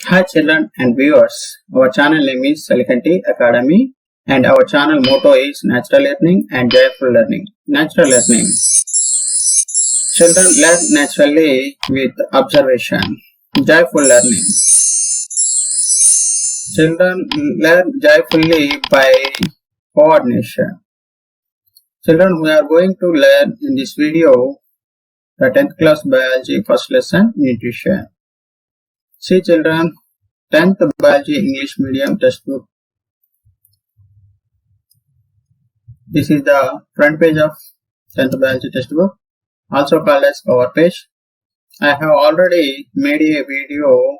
Hi children and viewers, our channel name is Salikanti Academy and our channel motto is Natural Learning and Joyful Learning. Natural Learning. Children learn naturally with observation. Joyful Learning. Children learn joyfully by coordination. Children, we are going to learn in this video the 10th class biology first lesson nutrition. See children, 10th biology English medium textbook. This is the front page of 10th biology textbook, also called as cover page. I have already made a video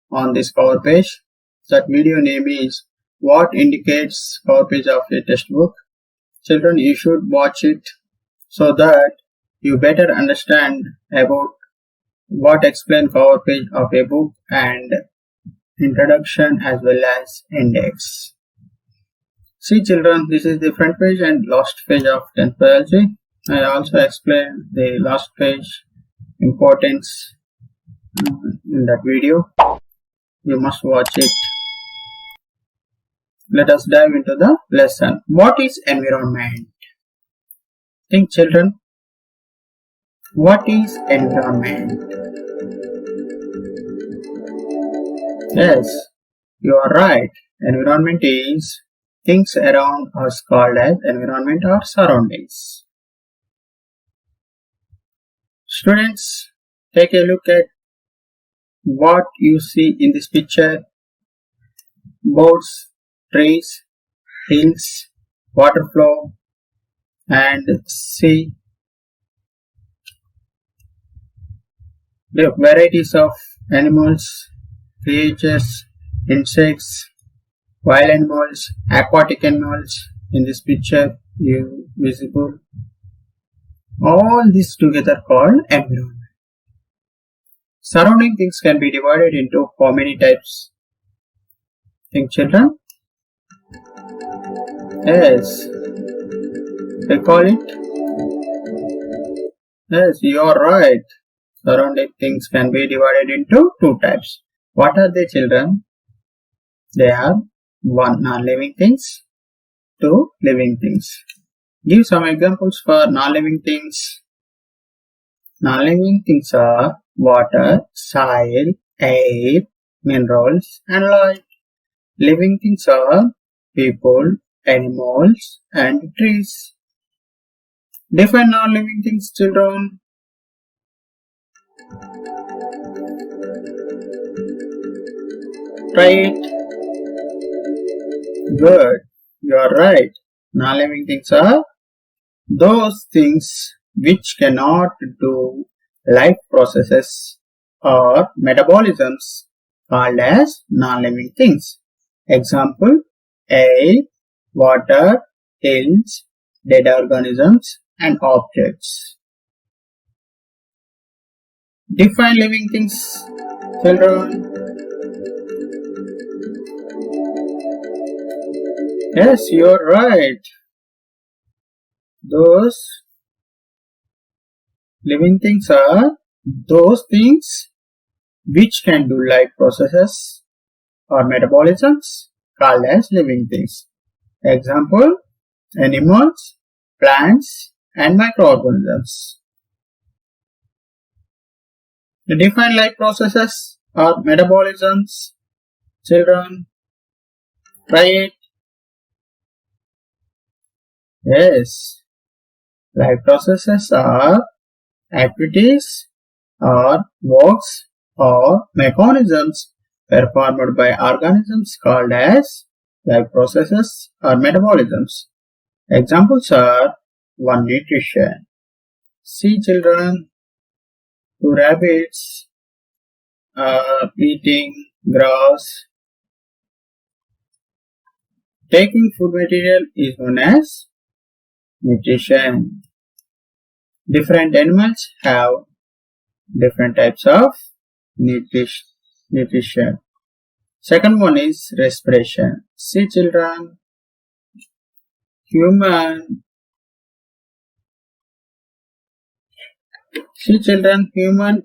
on this cover page. That video name is What Indicates Cover Page of a Textbook. Children, you should watch it so that you better understand about what explain cover page of a book and introduction as well as index. See children, this is the front page and last page of 10th biology. I also explained the last page importance in that video. You must watch it. Let us dive into the lesson. What is environment? Think children. What is environment? Yes, you are right. Environment is things around us called as environment or surroundings. Students, take a look at what you see in this picture. Boats, trees, hills, water flow, and sea. The varieties of animals, creatures, insects, wild animals, aquatic animals in this picture you visible. All this together called environment. Surrounding things can be divided into how many types? Think children? Yes. Recall it? Yes, you are right. Surrounding things can be divided into two types. What are they children? They are 1. Non-living things, 2. Living things. Give some examples for non-living things. Non-living things are water, soil, air, minerals and light. Living things are people, animals and trees. Define non-living things children. Try it. Good. You are right. Non-living things are those things which cannot do life processes or metabolisms called as non-living things. Example, air, water, hills, dead organisms and objects. Define living things, children. Yes, you are right. Those living things are those things which can do life processes or metabolisms called as living things. Example, animals, plants and microorganisms. Define life processes or metabolisms, children. Try it. Yes, life processes are activities or works or mechanisms performed by organisms called as life processes or metabolisms. Examples are 1. Nutrition. See children, 2 rabbits are eating grass. Taking food material is known as nutrition. Different animals have different types of nutrition. Second one is respiration. See children, human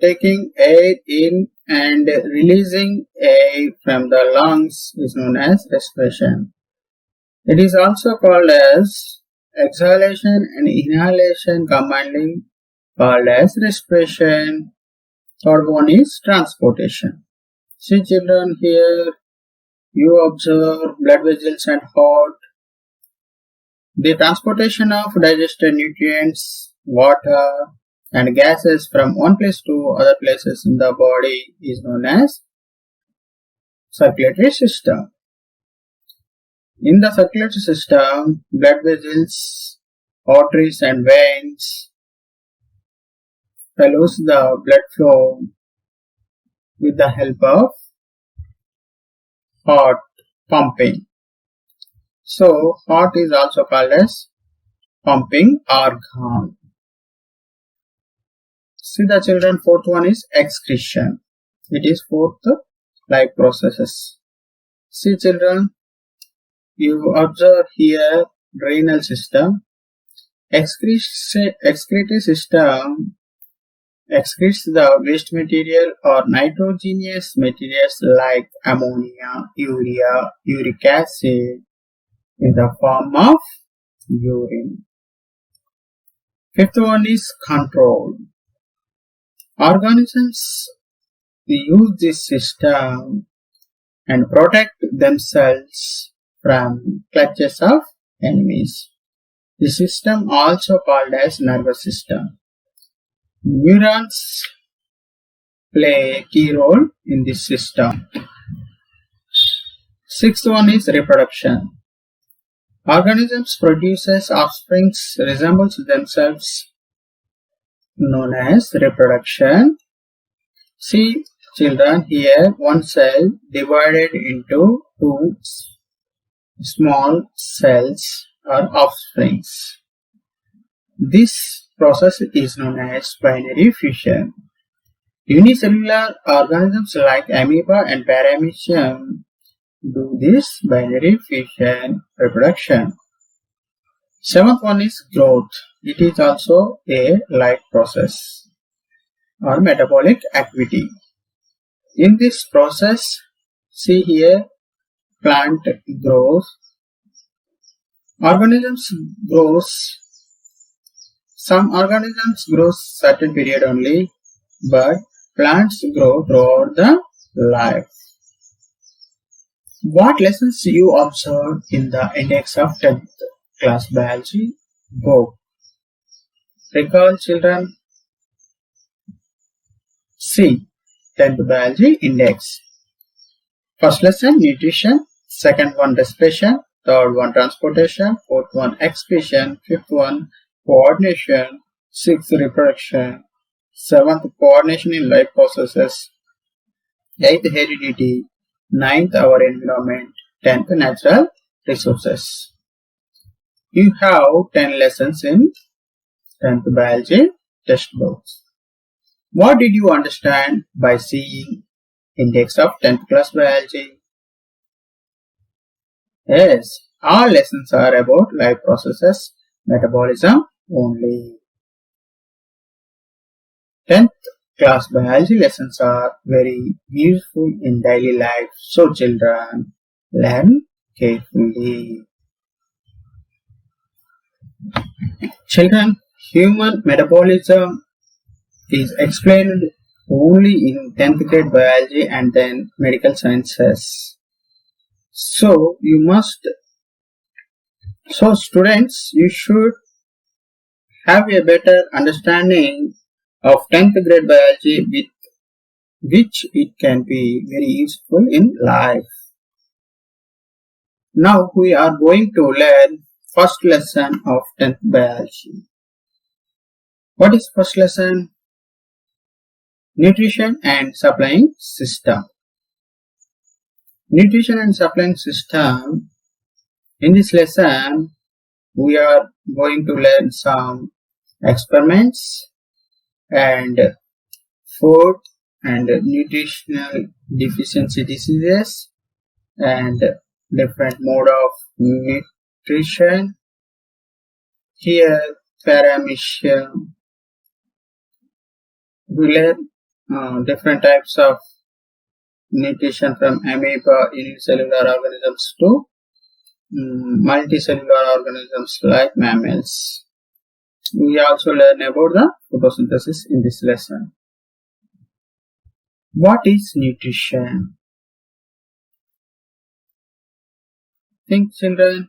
taking air in and releasing air from the lungs is known as respiration. It is also called as exhalation and inhalation combinedly called as respiration. Third one is transportation. See children, here you observe blood vessels and heart. The transportation of digested nutrients, water and gases from one place to other places in the body is known as circulatory system. In the circulatory system, blood vessels, arteries and veins allows the blood flow with the help of heart pumping. So, heart is also called as pumping organ. See the children, fourth one is excretion. It is fourth life processes. See children, you observe here renal system. Excretory system excretes the waste material or nitrogenous materials like ammonia, urea, uric acid in the form of urine. Fifth one is control. Organisms use this system and protect themselves from clutches of enemies. The system also called as nervous system. Neurons play a key role in this system. Sixth one is reproduction. Organisms produces offspring resembles themselves, known as reproduction. See children, here one cell divided into two small cells are offsprings. This process is known as binary fission. Unicellular organisms like amoeba and paramecium do this binary fission reproduction. Seventh one is growth. It is also a life process or metabolic activity. In this process, see here, plant grows. Organisms grows. Some organisms grow certain period only, but plants grow throughout the life. What lessons you observed in the index of 10th class biology book? Recall children. C. 10th biology index. First lesson nutrition, second one respiration, third one transportation, fourth one excretion, fifth one coordination, sixth reproduction, seventh coordination in life processes, eighth heredity, ninth our environment, 10th natural resources. You have 10 lessons in 10th biology textbooks. What did you understand by seeing index of 10th class biology? Yes, all lessons are about life processes, metabolism only. 10th class biology lessons are very useful in daily life. So children, learn carefully. Children, human metabolism is explained only in 10th grade biology and then medical sciences. So students, you should have a better understanding of 10th grade biology with which it can be very useful in life. Now we are going to learn first lesson of 10th biology. What is first lesson? Nutrition and supplying system. Nutrition and supplying system. In this lesson, we are going to learn some experiments and food and nutritional deficiency diseases and different mode of nutrition. Here, paramecium. We learn different types of nutrition from amoeba unicellular organisms to multicellular organisms like mammals. We also learn about the photosynthesis in this lesson. What is nutrition? Think, children.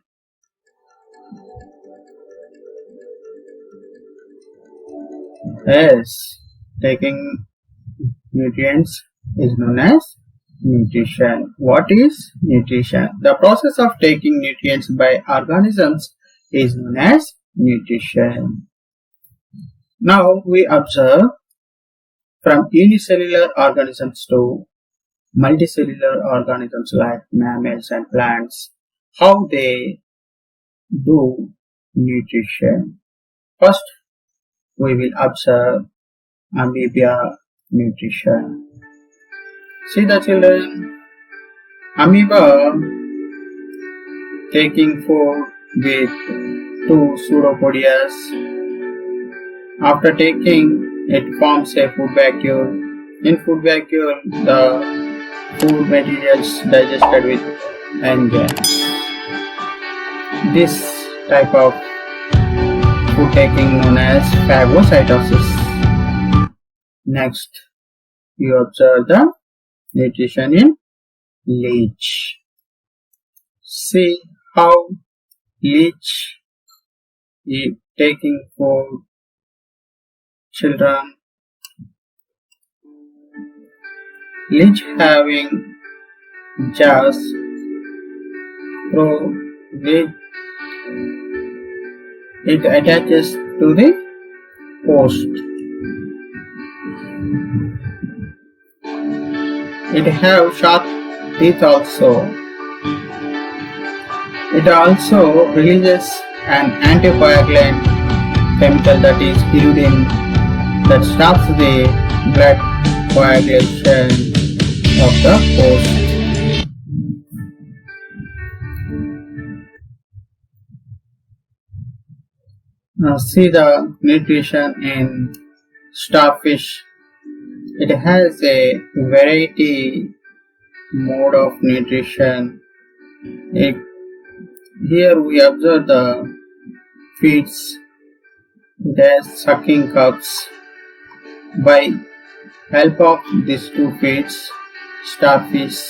Yes, taking nutrients is known as nutrition. What is nutrition? The process of taking nutrients by organisms is known as nutrition. Now we observe from unicellular organisms to multicellular organisms like mammals and plants how they do nutrition. First, we will observe amoeba nutrition. See the children, amoeba taking food with two pseudopodias. After taking, it forms a food vacuole. In food vacuole, the food materials digested with enzymes. This type of food taking known as phagocytosis. Next, you observe the nutrition in leech. See how leech is taking food. Children, leech having jaws through which it attaches to the post. It have sharp teeth also. It also releases an anticoagulant chemical that is iodine that stops the blood coagulation of the post. Now see the nutrition in starfish. It has a variety mode of nutrition. Here we observe the feeds. It has sucking cups. By help of these two feeds, starfish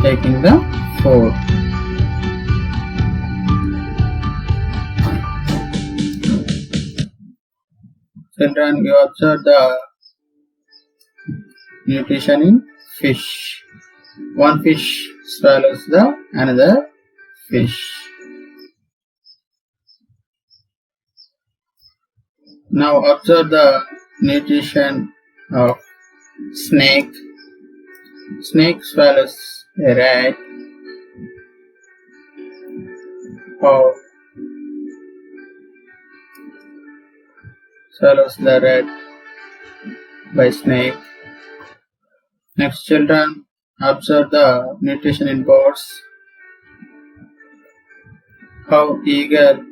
taking the food. Children, you observe the nutrition in fish. One fish swallows the another fish. Now observe the nutrition of snake. Snake swallows a rat. Or swallows the rat by snake. Next, children, observe the nutrition in birds. How eagle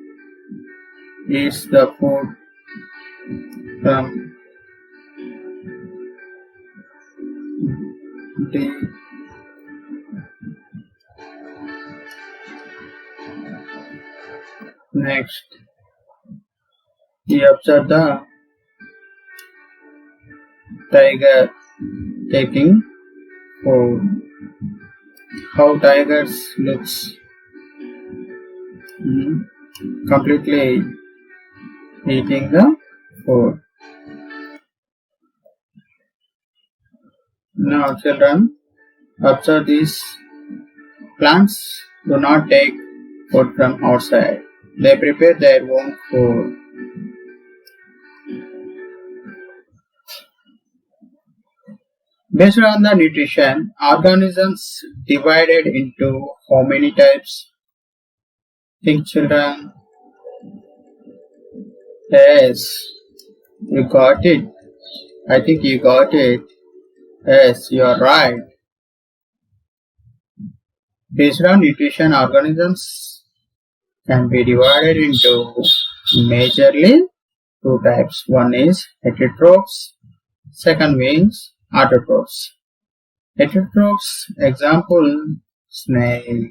eats the food from the next. We observe the tiger taking food. How tigers looks completely eating the food. Now children, observe these plants do not take food from outside. They prepare their own food. Based on the nutrition, organisms divided into how many types? Think, children. Yes, you got it. I think you got it. Yes, you are right. Based on nutrition, organisms can be divided into majorly two types. One is heterotrophs, second is autotrophs. Heterotrophs, example, snail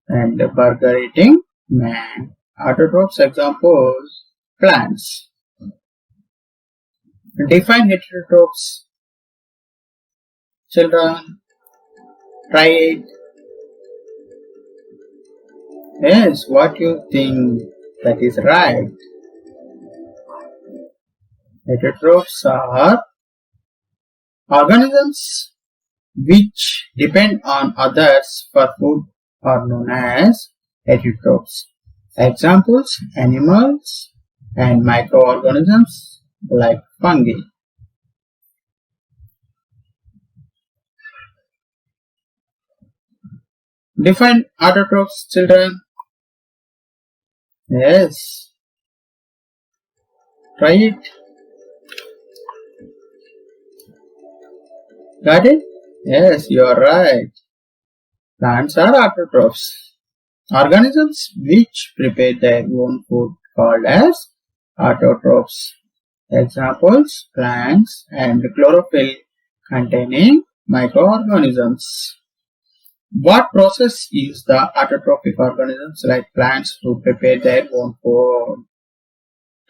and burger eating man. Autotrophs, example, plants. Define heterotrophs. Children, try it. Yes, what you think, that is right. Heterotrophs are organisms which depend on others for food are known as heterotrophs. Examples, animals and microorganisms like fungi. Define autotrophs, children. Yes. Try it. Got it? Yes, you are right. Plants are autotrophs. Organisms which prepare their own food called as autotrophs. Examples, plants and chlorophyll containing microorganisms. What process use the autotrophic organisms like plants to prepare their own food?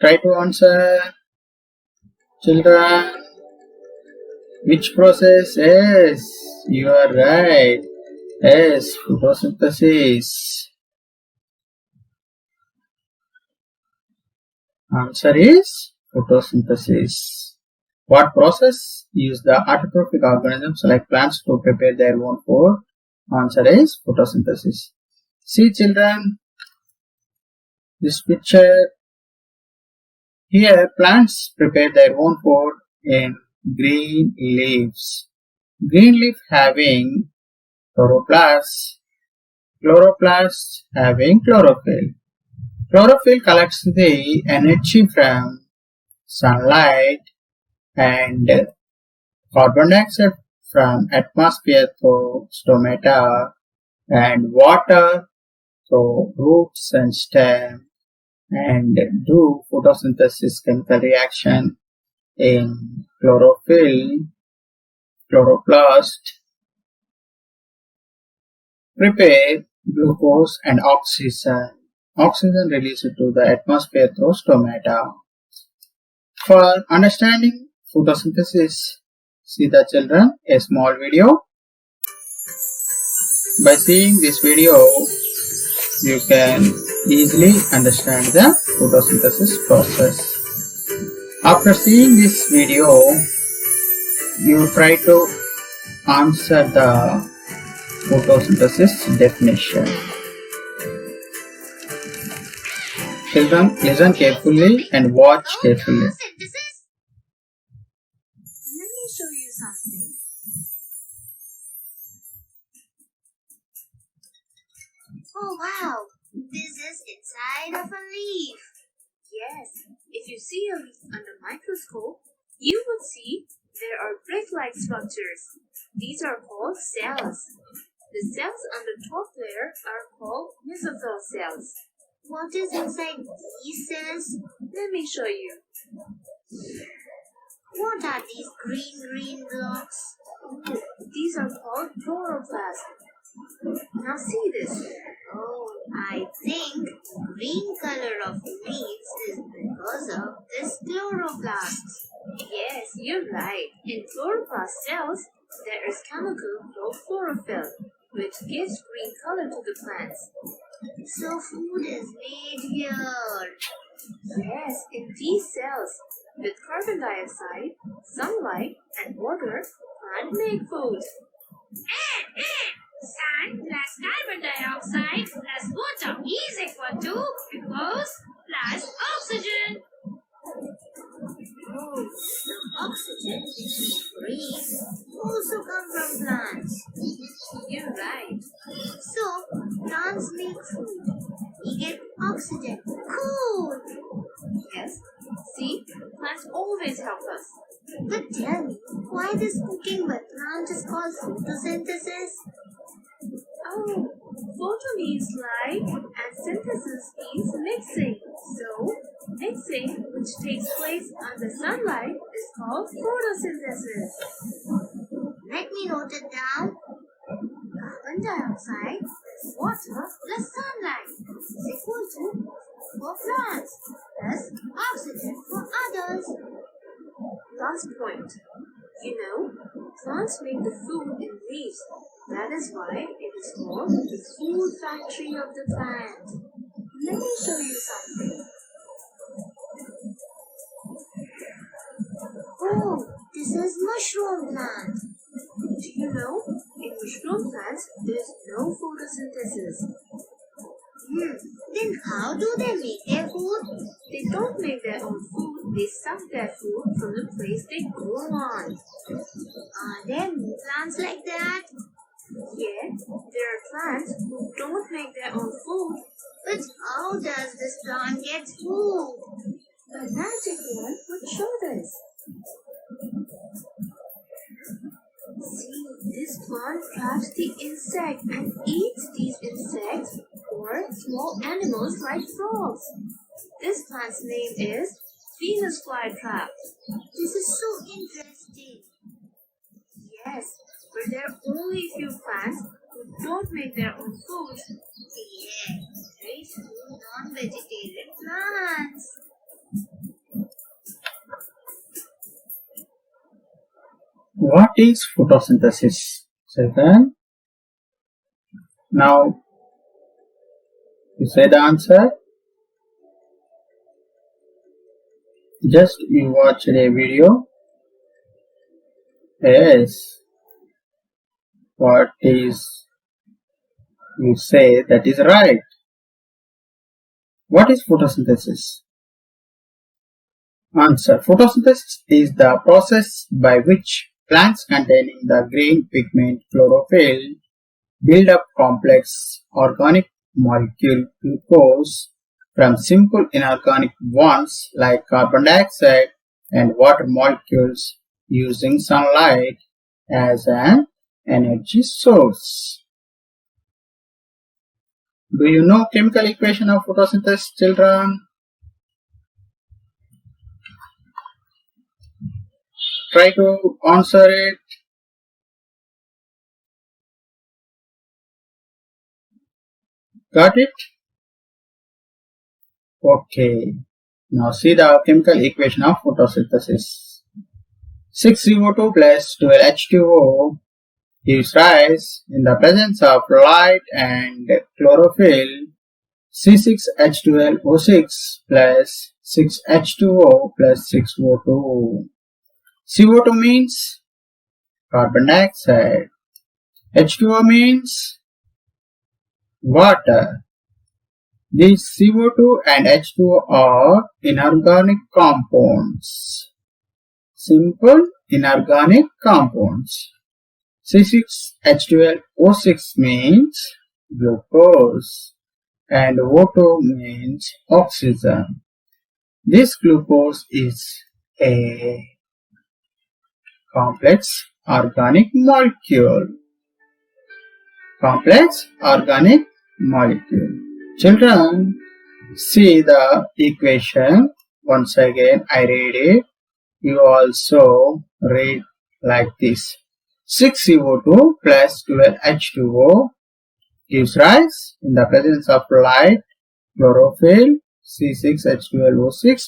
Try to answer, children. Which process? Yes, you are right. Yes, photosynthesis. Answer is photosynthesis. What process use the autotrophic organisms like plants to prepare their own food? Answer is photosynthesis. See, children, this picture. Here, plants prepare their own food in green leaves. Green leaf having chloroplasts, chloroplasts having chlorophyll. Chlorophyll collects the energy from sunlight and carbon dioxide from atmosphere through stomata and water through roots and stem and do photosynthesis chemical reaction in chlorophyll, chloroplast, prepare glucose and oxygen. Oxygen released to the atmosphere through stomata. For understanding photosynthesis, see the children a small video. By seeing this video, you can easily understand the photosynthesis process. After seeing this video, you try to answer the photosynthesis definition. Children, listen carefully and watch carefully. Photosynthesis? Let me show you something. Oh wow, this is inside of a leaf. Yes, if you see a leaf under microscope, you would see there are brick-like structures. These are called cells. The cells on the top layer are called mesophyll cells. What is inside these cells? Let me show you. What are these green blocks? These are called chloroplasts. Now see this. Oh, I think green color of leaves is because of this chloroplasts. Yes, you're right. In chloroplast cells, there is chemical called chlorophyll, which gives green color to the plants. So food is made here. Yes, in these cells, with carbon dioxide, sunlight, and water, plant make food. Sun plus carbon dioxide plus water is equal to glucose plus oxygen. Oh, the oxygen which we breathe also come from plants. You're right. So, plants make food. We get oxygen. Cool! Yes. See, plants always help us. But tell me, why this cooking by plant is called photosynthesis? Oh, photo means light and synthesis means mixing. So, mixing, which takes place under sunlight, is called photosynthesis. Let me note it down. Carbon dioxide, water plus sunlight is equal to for plants plus oxygen for others. Last point. Plants make the food in leaves. That is why it is called the food factory of the plant. Let me show you something. Oh, this is mushroom plant. Do you know, in mushroom plants, there is no photosynthesis. Then how do they make their food? They don't make their own food, they suck their food from the place they grow on. Are there many plants like that? Yeah, there are plants who don't make their own food. But how does this plant get food? The magic one would show this. See, this plant traps the insect and eats these insects or small animals like frogs. This plant's name is Venus flytrap. This is so interesting. Yes, but there are only a few plants who don't make their own food. Yeah, very few non-vegetarian plants. What is photosynthesis, children? Now, you say the answer. Just you watched a video. Yes. What is you say that is right. What is photosynthesis? Answer. Photosynthesis is the process by which plants containing the green pigment chlorophyll build up complex organic molecule glucose from simple inorganic ones like carbon dioxide and water molecules using sunlight as an energy source. Do you know chemical equation of photosynthesis, children? Try to answer it. Got it? Okay. Now see the chemical equation of photosynthesis. 6CO2 plus 12H2O gives rise, in the presence of light and chlorophyll, C6H12O6 plus 6H2O plus 6O2. CO2 means carbon dioxide. H2O means water. These CO2 and H2O are inorganic compounds. Simple inorganic compounds. C6H12O6 means glucose and O2 means oxygen. This glucose is a complex organic molecule. Complex organic molecule. Children, see the equation. Once again, I read it. You also read like this. 6CO2 plus 12H2O gives rise, in the presence of light, chlorophyll, C6H12O6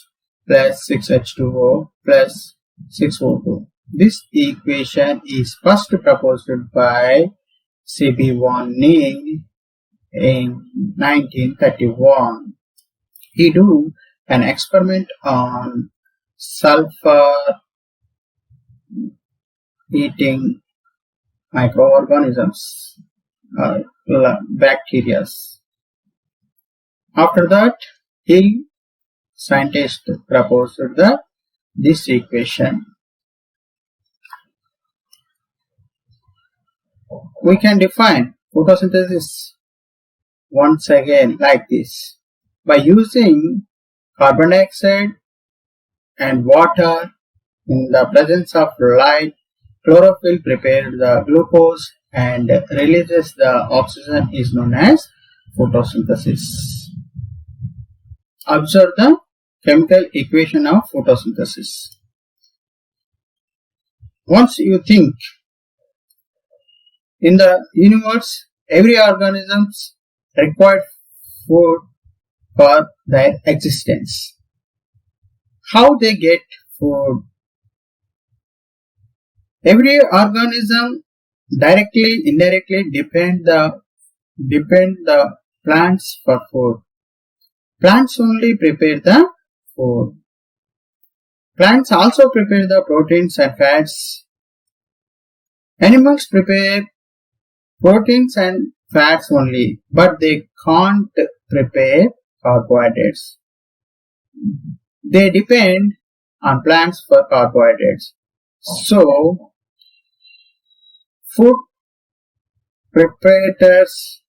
plus 6H2O plus 6O2. This equation is first proposed by C.B. Ning in 1931. He do an experiment on sulfur eating microorganisms, bacteria. After that, scientist proposed this equation. We can define photosynthesis once again like this. By using carbon dioxide and water in the presence of light, chlorophyll prepares the glucose and releases the oxygen is known as photosynthesis. Observe the chemical equation of photosynthesis. Once you think In the universe, every organism requires food for their existence. How they get food? Every organism directly, indirectly depend the plants for food. Plants only prepare the food. Plants also prepare the proteins and fats. Animals prepare proteins and fats only, but they can't prepare carbohydrates. They depend on plants for carbohydrates. So, food preparators,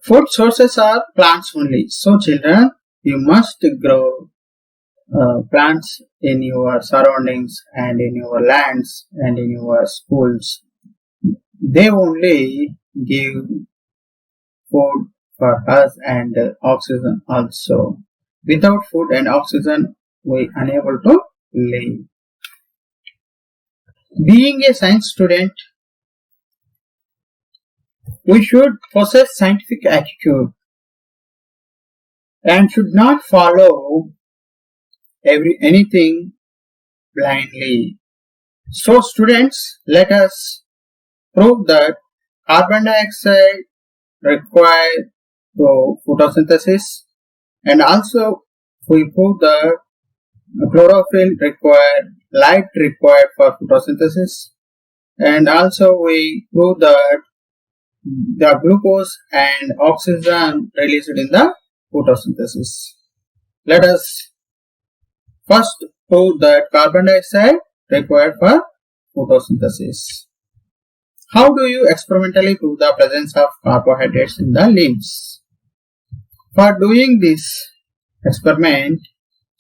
food sources are plants only. So, children, you must grow plants in your surroundings and in your lands and in your schools. They only give food for us and oxygen also. Without food and oxygen, we are unable to live. Being a science student, we should possess scientific attitude and should not follow anything blindly. So students, let us prove that carbon dioxide required for photosynthesis, and also we prove that chlorophyll required, light required for photosynthesis, and also we prove that the glucose and oxygen released in the photosynthesis. Let us first prove that carbon dioxide required for photosynthesis. How do you experimentally prove the presence of carbohydrates in the leaves? For doing this experiment,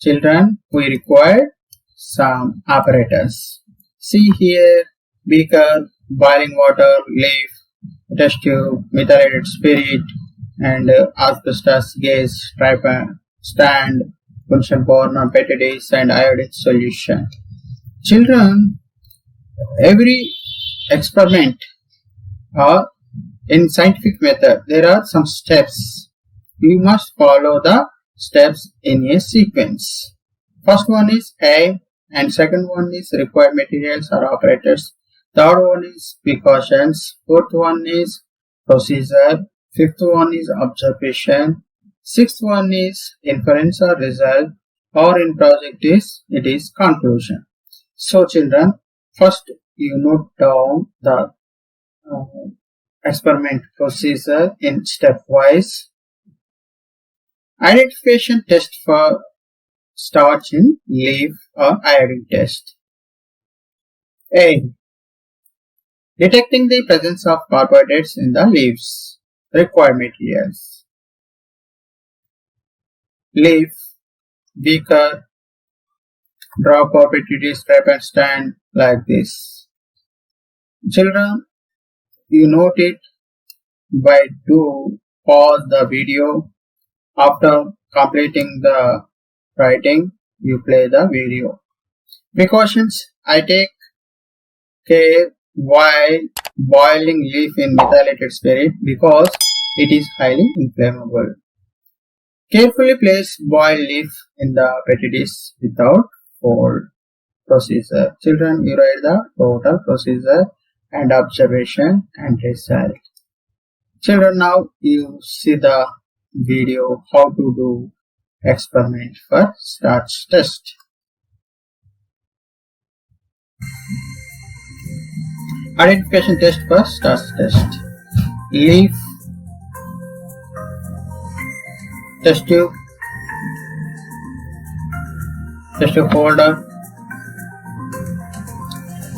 children, we require some apparatus. See here, beaker, boiling water, leaf, test tube, methylated spirit, and asbestos gas, tripod, stand, function born, petri dish, and iodine solution. Children, every experiment or in scientific method, there are some steps. You must follow the steps in a sequence. First one is aim, and second one is required materials or operators. Third one is precautions. Fourth one is procedure. Fifth one is observation. Sixth one is inference or result. Or in project it is conclusion. So children, first you note down the experiment procedure in stepwise. Identification test for starch in leaf or iodine test. A. Detecting the presence of carbohydrates in the leaves. Required materials. Leaf, beaker, drop or petri dish, trap and stand like this. Children, you note it by pause the video. After completing the writing, you play the video. Precautions, I take care while boiling leaf in methylated spirit because it is highly inflammable. Carefully place boiled leaf in the petri dish without fold. Procedure. Children, you write the total procedure and observation and result. Children, now you see the video how to do experiment for starch test. Identification test for starch test. Leaf, test tube, test tube holder,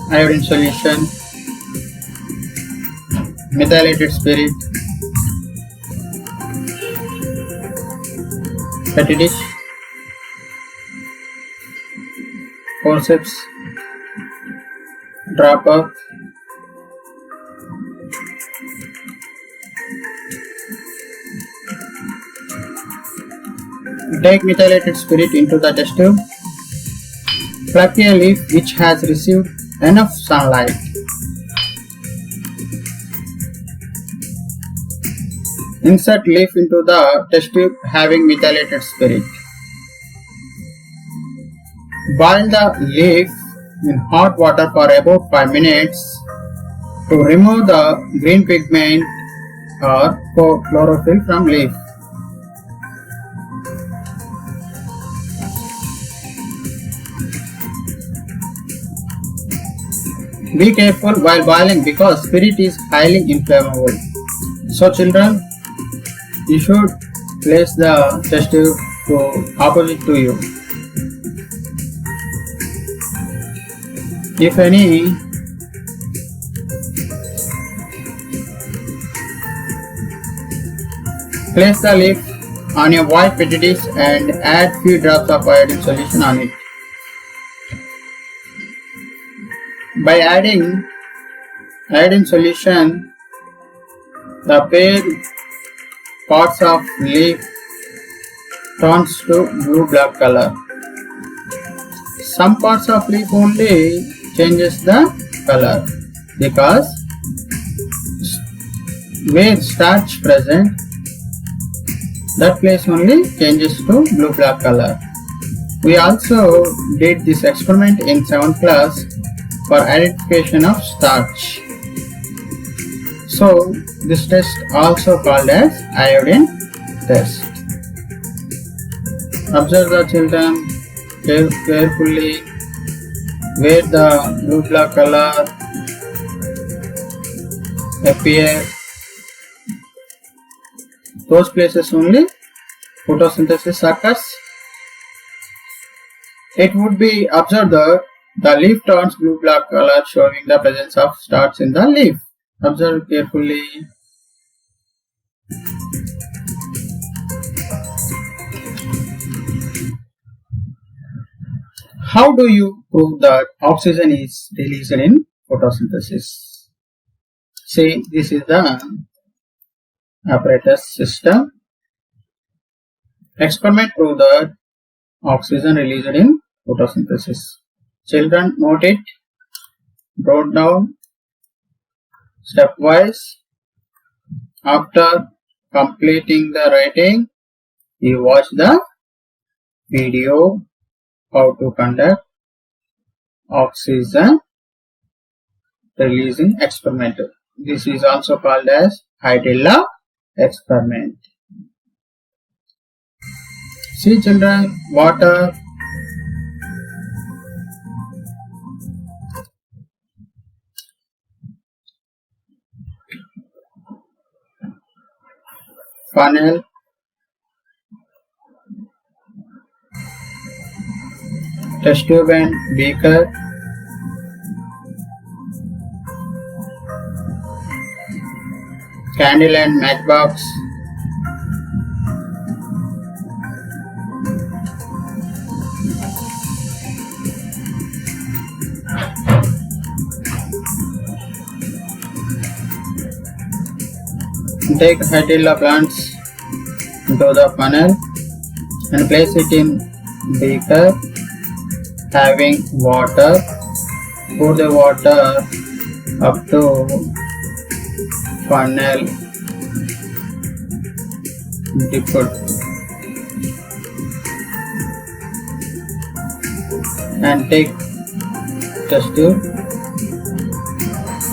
iodine solution, methylated spirit, petri dish, forceps, dropper, take methylated spirit into the test tube. Pluck a leaf which has received enough sunlight. Insert leaf into the test tube having methylated spirit. Boil the leaf in hot water for about 5 minutes to remove the green pigment or chlorophyll from leaf. Be careful while boiling because spirit is highly inflammable. So children, you should place the test tube opposite to you. If any place the leaf on a white petri dish and add few drops of iodine solution on it. By adding iodine solution, the pale parts of leaf turns to blue-black color. Some parts of leaf only changes the color because where starch present, that place only changes to blue-black color. We also did this experiment in 7th class for identification of starch. So this test also called as iodine test. Observe the children carefully where the blue-black color appear. Those places only photosynthesis occurs. It would be observed that the leaf turns blue-black color, showing the presence of starch in the leaf. Observe carefully. How do you prove that oxygen is released in photosynthesis? See, this is the apparatus system. Experiment prove that oxygen released in photosynthesis. Children, note it, wrote down stepwise. After completing the writing, you watch the video how to conduct oxygen releasing experiment. This is also called as Hydrilla experiment. See children, water, funnel, test tube and beaker, candle and matchbox, take Hydrilla plants into the funnel and place it in beaker having water. Pour the water up to funnel, dip it and take test tube,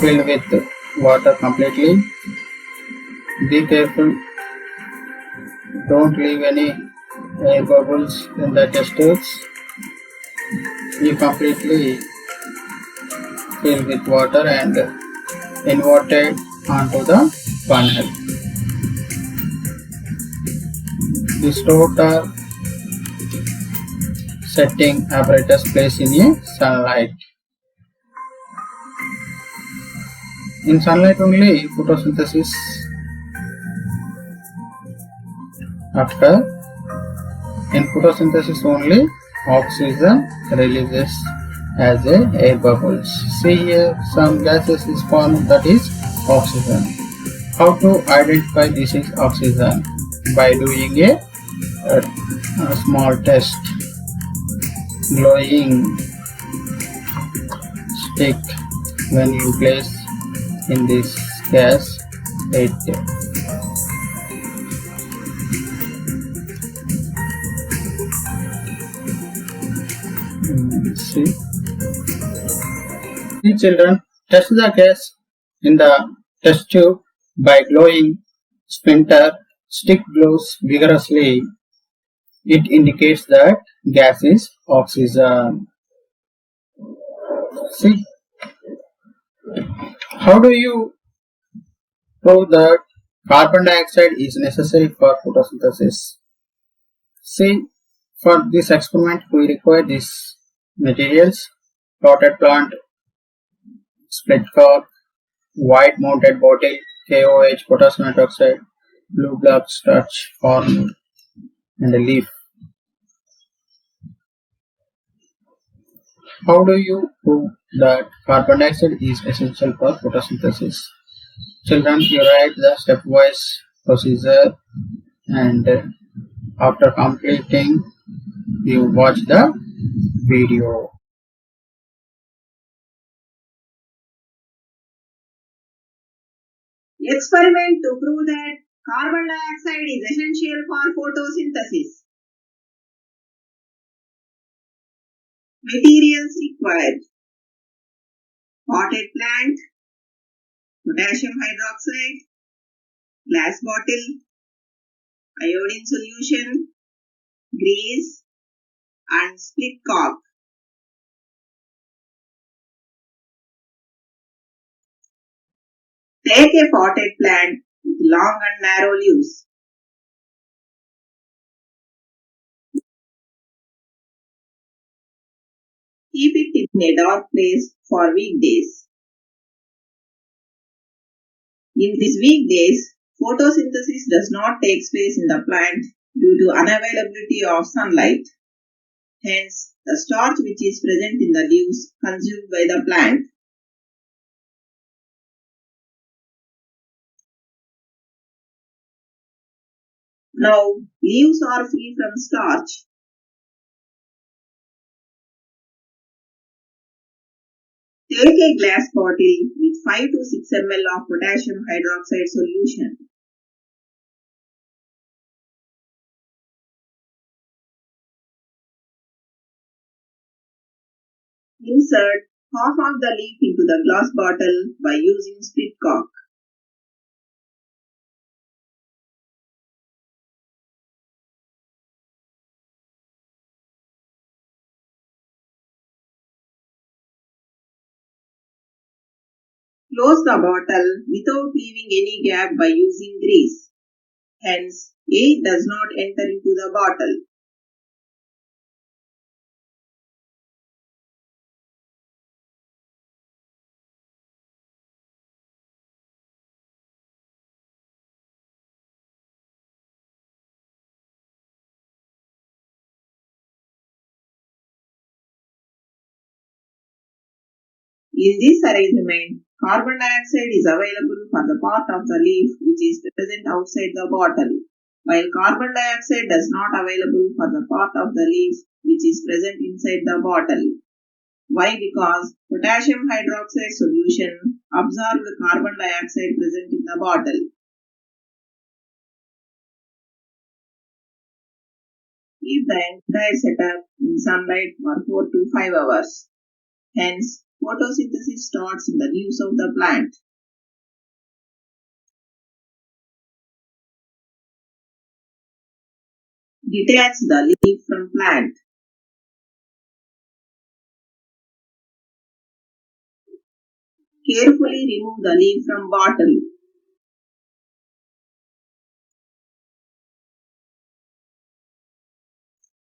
fill with water completely. Be careful, don't leave any air bubbles in the test tubes. You completely fill with water and invert it onto the funnel. This total setting apparatus placed in a sunlight. In sunlight only photosynthesis occur. In photosynthesis only oxygen releases as a air bubbles. See here, some gases is formed, that is oxygen. How to identify this is oxygen? By doing a small test. Glowing stick, when you place in this gas, it See, see children, test the gas in the test tube by glowing splinter. Stick glows vigorously. It indicates that gas is oxygen. See, how do you prove that carbon dioxide is necessary for photosynthesis? See, for this experiment, we require these materials: potted plant, split cork, white mounted bottle, KOH, potassium hydroxide, blue block starch form, and a leaf. How do you prove that carbon dioxide is essential for photosynthesis? Children, you write the stepwise procedure, and after completing, you watch the video. Experiment to prove that carbon dioxide is essential for photosynthesis. Materials required: potted plant, potassium hydroxide, glass bottle, iodine solution, grease, and split cork. Take a potted plant with long and narrow leaves. Keep it in a dark place for weekdays. In these weekdays, photosynthesis does not take place in the plant due to unavailability of sunlight. Hence, the starch which is present in the leaves consumed by the plant. Now, leaves are free from starch. Take a glass bottle with 5 to 6 ml of potassium hydroxide solution. Insert half of the leaf into the glass bottle by using split cork. Close the bottle without leaving any gap by using grease. Hence, air does not enter into the bottle. In this arrangement, carbon dioxide is available for the part of the leaf which is present outside the bottle, while carbon dioxide does not available for the part of the leaf which is present inside the bottle. Why? Because potassium hydroxide solution absorbed carbon dioxide present in the bottle. Keep the entire setup in sunlight for 4 to 5 hours. Hence, photosynthesis starts in the leaves of the plant. Detach the leaf from plant. Carefully remove the leaf from bottle.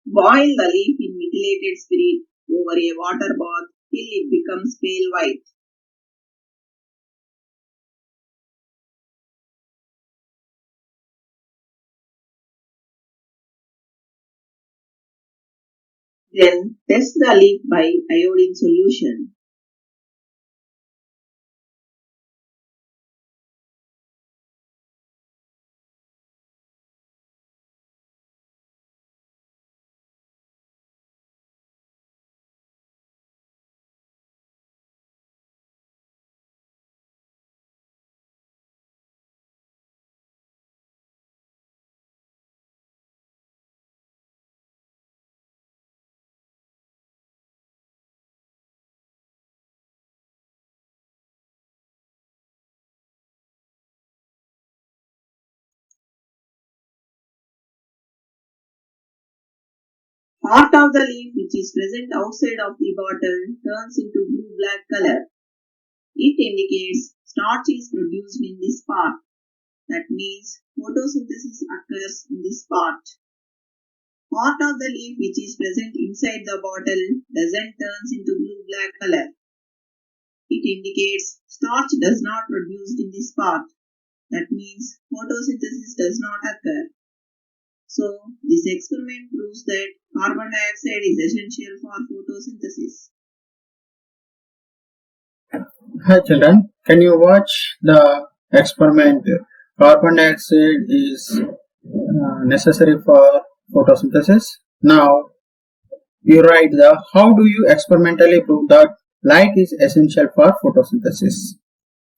Boil the leaf in methylated spirit over a water bath till it becomes pale white. Then test the leaf by iodine solution. Part of the leaf which is present outside of the bottle turns into blue-black color. It indicates starch is produced in this part. That means photosynthesis occurs in this part. Part of the leaf which is present inside the bottle doesn't turn into blue-black color. It indicates starch does not produce in this part. That means photosynthesis does not occur. So, this experiment proves that carbon dioxide is essential for photosynthesis. Hi children, can you watch the experiment? Carbon dioxide is necessary for photosynthesis. Now, you write the how do you experimentally prove that light is essential for photosynthesis.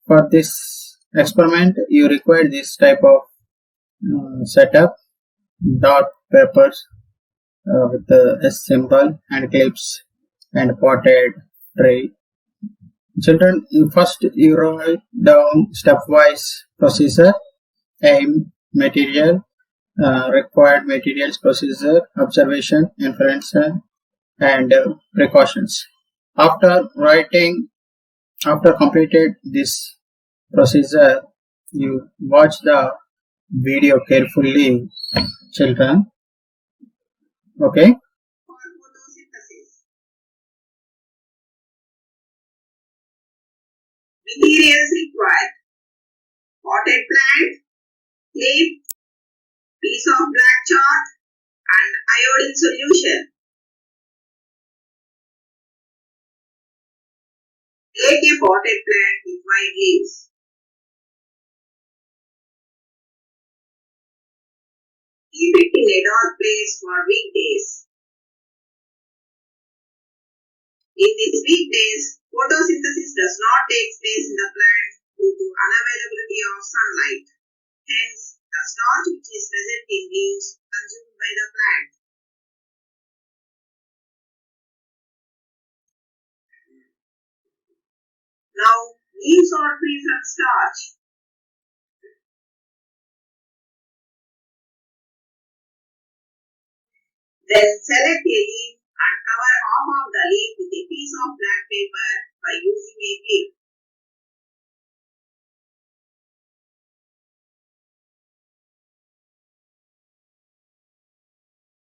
For this experiment, you require this type of setup, dot papers with the S symbol and clips and potted tray. Children, first you write down stepwise procedure, aim, material, required materials procedure, observation, inference, and precautions. After completed this procedure, you watch the video carefully, children. Okay. For photosynthesis, materials required: potted plant, leaf, piece of black chalk, and iodine solution. Take a potted plant with white leaves. Keep it in a dark place for weekdays. In these weekdays, photosynthesis does not take place in the plant due to unavailability of sunlight. Hence, the starch which is present in leaves consumed by the plant. Now, leaves are free from starch. Then select a leaf and cover half of the leaf with a piece of black paper by using a clip.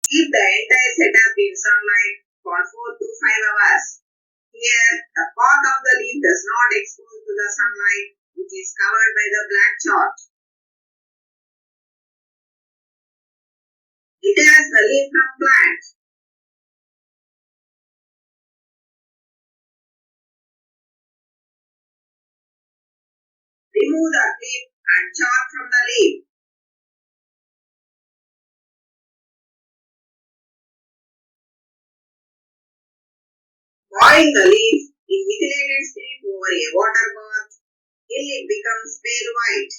Keep the entire setup in sunlight for 4 to 5 hours. Here, the part of the leaf does not expose to the sunlight, which is covered by the black chalk. Detach the leaf from plant. Remove the clip and chalk from the leaf. Boil the leaf in methylated spirit over a water bath till it becomes pale white.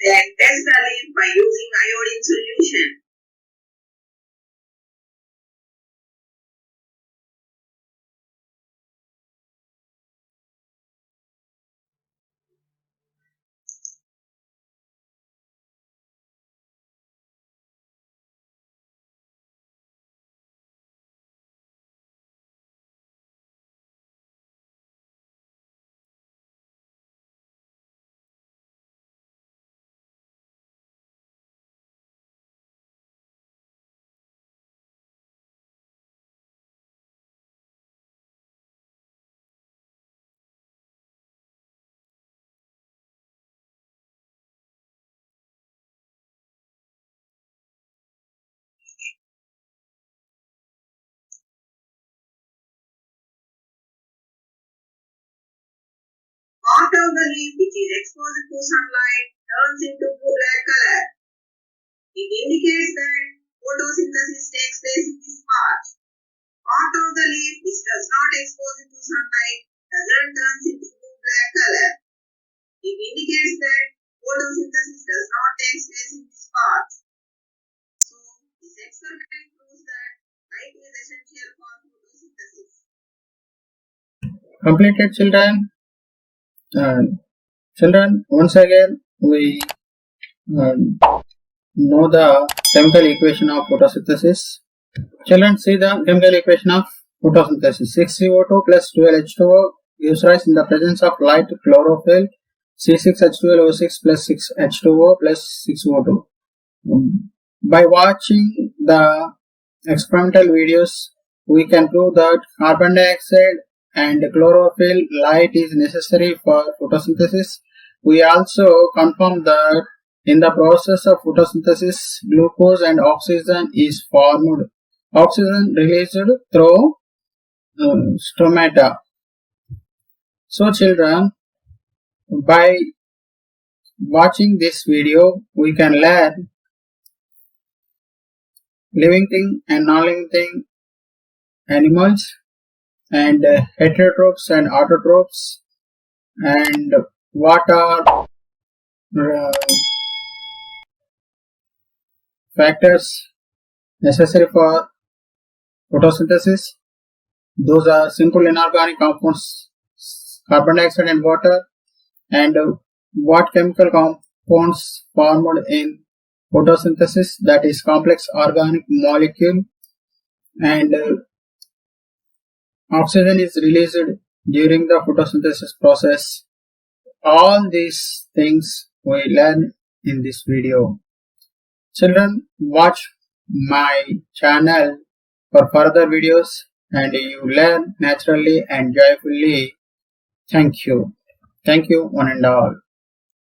Then test the leaf by using iodine solution. Part of the leaf which is exposed to sunlight turns into blue-black color. It indicates that photosynthesis takes place in this part. Part of the leaf which does not expose to sunlight doesn't turn into blue-black color. It indicates that photosynthesis does not take place in this part. So, this experiment proves that light is essential for photosynthesis. Completed, children? Children, once again we know the chemical equation of photosynthesis. Children, see the chemical equation of photosynthesis. 6CO2 plus 12H2O gives rise in the presence of light chlorophyll. C6H12O6 plus 6H2O plus 6O2. By watching the experimental videos, we can prove that carbon dioxide and chlorophyll light is necessary for photosynthesis. We also confirm that in the process of photosynthesis, glucose and oxygen is formed. Oxygen released through stomata. So children, by watching this video, we can learn living thing and non-living thing animals and heterotrophs and autotrophs, and what are factors necessary for photosynthesis. Those are simple inorganic compounds, carbon dioxide and water, and what chemical compounds formed in photosynthesis, that is complex organic molecule, and oxygen is released during the photosynthesis process. All these things we learn in this video. Children, watch my channel for further videos and you learn naturally and joyfully. Thank you. Thank you one and all.